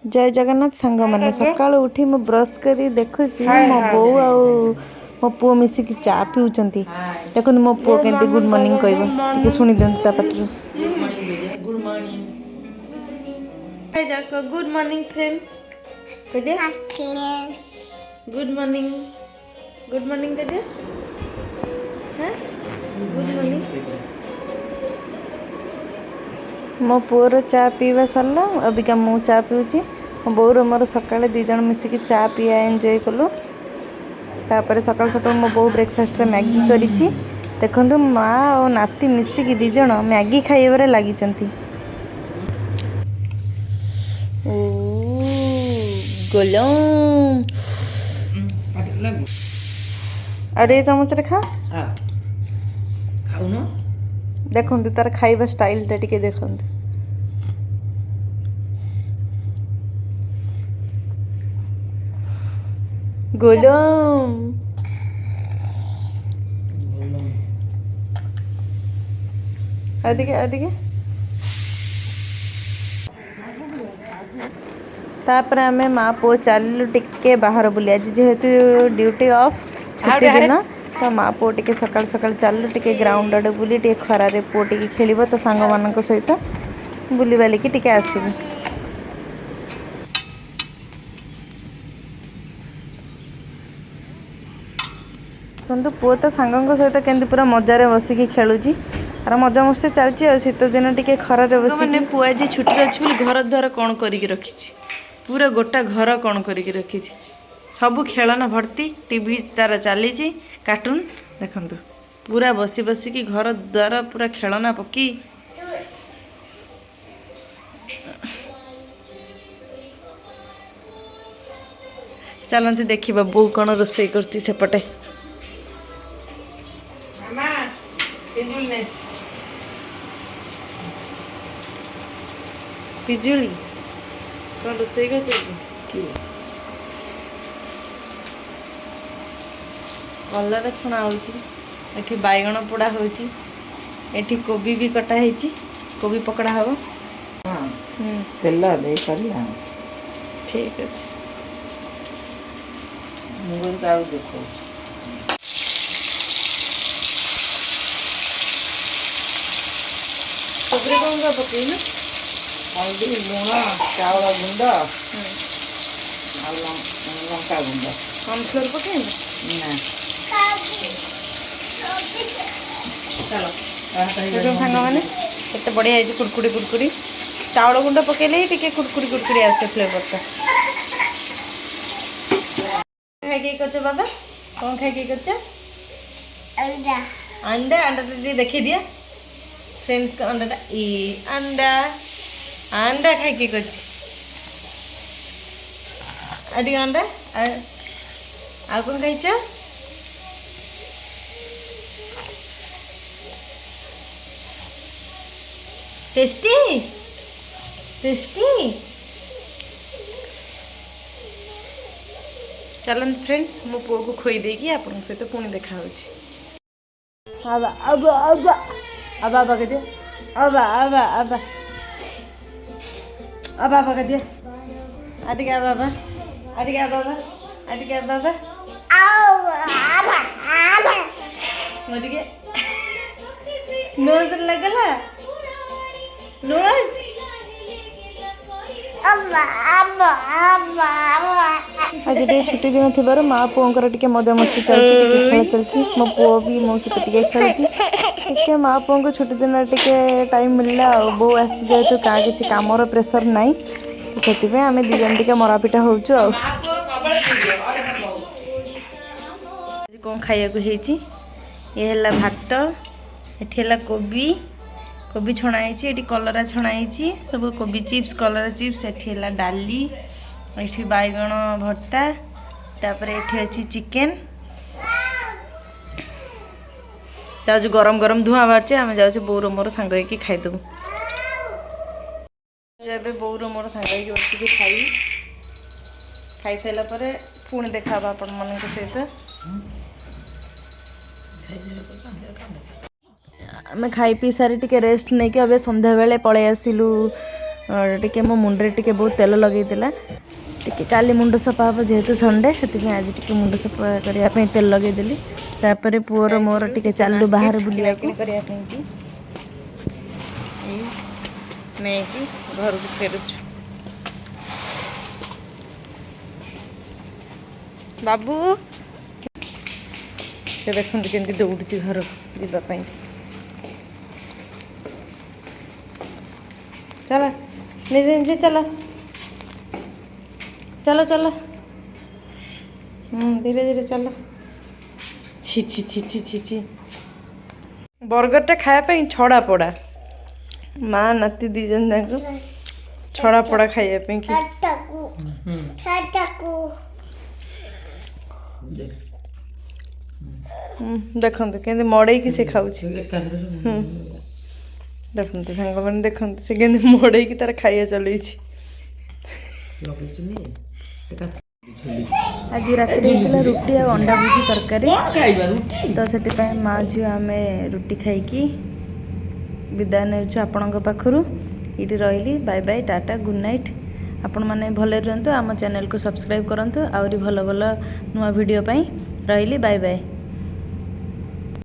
जय जगन्नाथ सांग मैंने सकाल उठी मो ब्रश करी देखुची मो बो आ मो पुओ मिसिकी चा पिउचंती देखो मो पुओ केंती गुड मॉर्निंग कहबो टिके सुनी दियंतु ता पटरू गुड मॉर्निंग हाय जाको गुड मॉर्निंग फ्रेंड्स कह दे गुड मॉर्निंग कह दे हां गुड मॉर्निंग मो पुअर चा पीवा सरला अबिका मु चा पीऊँगी मो बोर मोर सका दीज मिसिकी चा पिया एंजॉय कलु तापर सकाल सकाल मो बो ब्रेकफास्ट मैगी करी देखु माँ और नाती मिसिकी दीज मैगी खाइबार लगी अरे चमच रे खा देखु तार खाइबा स्टाइल टा टिके देखु गोलम अधिके तापर आमे माँ पो चलू टिके बाहर बुली आज जेहेतु ड्यूटी ऑफ छुट्टी दिन तो माँ पो टिके सकाल सकाल चलू टिके ग्राउंड आड़े बुली टिके खरारे पो टिके खेलिबो तो सांग मानक सहित बुली बालिकी टिके आसीबो किंतु पुओ तो सांगों सहित केंदी पूरा मजार बसिकी खेलुची और मजा मस्ती चलती शीत दिन टिके खरारे बस मैंने पुओ आज छुट्टी अच्छी बोली घर द्वार कौन करके रखी पूरा गोटा घर कौन करके रखी सबू खेलना भर्ती टीवी तार चली कार्टून देखु पूरा बसी बसिकी घर द्वार पूरा खेलना पकी चलती देखा बो कौन रोषे कर सेपटे पिजुली कौन रोषे कर कलर छणा होती बैगण पोड़ा होती कोबी भी कटा है कोबी पकड़ा हम तेल दे करिया ठीक अच्छे मुझे देखो कोबी कौन का पकई ना हल्दी लुण चाउल गुंड लंका गुंड कॉर्नफ्लोर पकई ना चलो सांग मैंने केते बढ़िया है कुरकुरी कुरकुरी चाउल गुंड पकेले ही टिके कुरकुरी कुरकुरी आसे फ्लेवर टा खाई करछ बाबा कौन खाई करछ अंडा अंडा अंडा तो देखी दिया फ्रेंड्स का अंडा ई अंडा अंडा खाई करछ अडी अंडा आ कौन खाइछ टेस्टी टेस्टी चलते फ्रेंड्स मो पुओ को खोई देकी आपन सहित पुणी देखा होची आबा आबा आबा आबा आबा कह आबा आबा आबा आबा आबा कह आदिके आबा आबा आदिके आबा आबा आदिके आबा आबा आबा आबा मदिके नोज लगला नोज आज छुट्टी दिन थी माँ पुओं टे मजा मस्ती चलती खेल चलती मो पुओ भी मो सहित टे खेलती माँ पुओं को छुट्टी दिन टे टाइम मिलला बो आसी जेहेतु क्या किसी कमर प्रेसर नाई तो से आम दीजन टे मरापिटा हो कौन खाया ये भात ये कोबी कोबी छणाई ये कलरा छणाई सब कोबी चिप्स कलरा चिप्स ये डाली ये बैगण भर्ता तापर ये अच्छी चिकेन जो गरम गरम धुआं बाहर आम जाऊँ बोर मोर सांग होगी खाईदेबू बोर मोर सांग बस खाई सारा पुणी देखा आपण मान सहित आम खाई पी सारी टिके रेस्ट नहीं कि अबे संध्या बेले पलि आसिलु टिके मो मुंडे टिके बहुत तेल लगे टिके काली मुंड सफा हे जेहेतु संडे से आज टिके मुंड सफा करने तेल लगेदेली तापर पुअर मोर टिके चालू बाहर बुलिया नहीं कि घर को फेरुछु बाबू से देखते केमती दौड़ी घर जावाई चल निजे निजे चल चलो चलो धीरे धीरे चल छी छी छी छी छी छी बर्गरटा खायापी छड़ा पड़ा माँ नाती दी जन जाक छड़ा पड़ा खायापी कि देखते केमती मड़े कि से खाऊ देखते सांग मैंने देखते से केमती मड़े कि तार खाइया चल आज रात रुटी और अंडा भुजी तरकारी तो से माँ झील आम रुटी खाई विदाय ने आपण पाखु ये रही bye bye tata good night आपण मैंने भले रुहतु आम चैनल को सब्सक्राइब करूँ आहरी भल भल नुआ वीडियो रही बाय बाय।